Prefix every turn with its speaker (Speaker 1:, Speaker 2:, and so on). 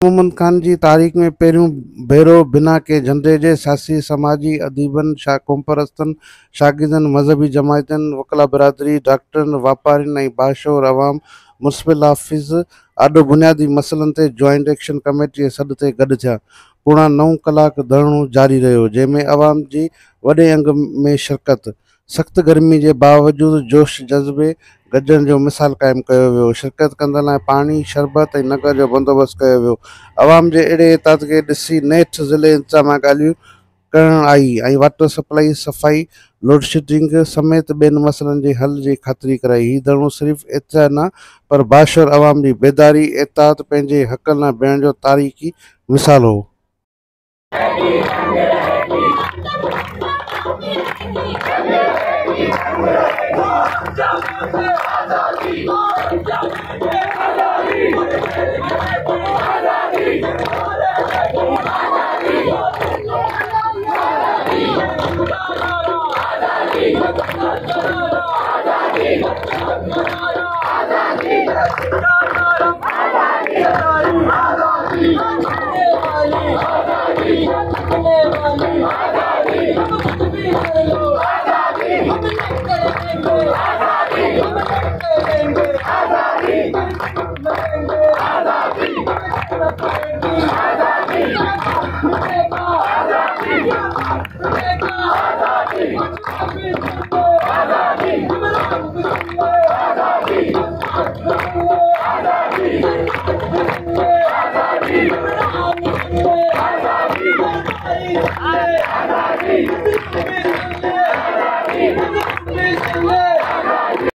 Speaker 1: मोहम्मद खान जी तारीख़ में पहिरियों भेरो बिना के झंडे जे सियासी समाजी अदीबनि क़ौमपरस्तनि शागिर्दनि मज़हबी जमायतनि वकला बिरादरी डॉक्टरनि वापारियुनि ऐं बाशऊर अवाम मुनिसिपल ऑफिस आॾो बुनियादी मसइलनि ते जॉइंट एक्शन कमेटी जे सॾ ते गॾु थिया। पूरा 9 कलाक धरणो जारी रहियो, जंहिंमें अवाम जी वॾे अंग में शिरकत। सख़्त गर्मी जे बावजूदि जोश जज़्बे गॾजण जो मिसाल क़ाइमु कयो वियो। शिरकत कंदड़ लाइ पाणी, शरबत ऐं नगर जो बंदोबस्तु कयो वियो। अवाम जे अहिड़े एतिहाद खे ॾिसी नेठि ज़िले इंतिज़ामिया ॻाल्हियूं करण आई ऐं वाटर सप्लाई, सफ़ाई, लोडशेडिंग समेत ॿियनि मसइलनि जे हल जी ख़ातिरी कराई। हीउ धरणो सिर्फ़ एतिरा न पर बाशर अवाम जी बेदारी, एतिहाद, पंहिंजे हक़नि लाइ बीहण जो तारीख़ी मिसाल हो।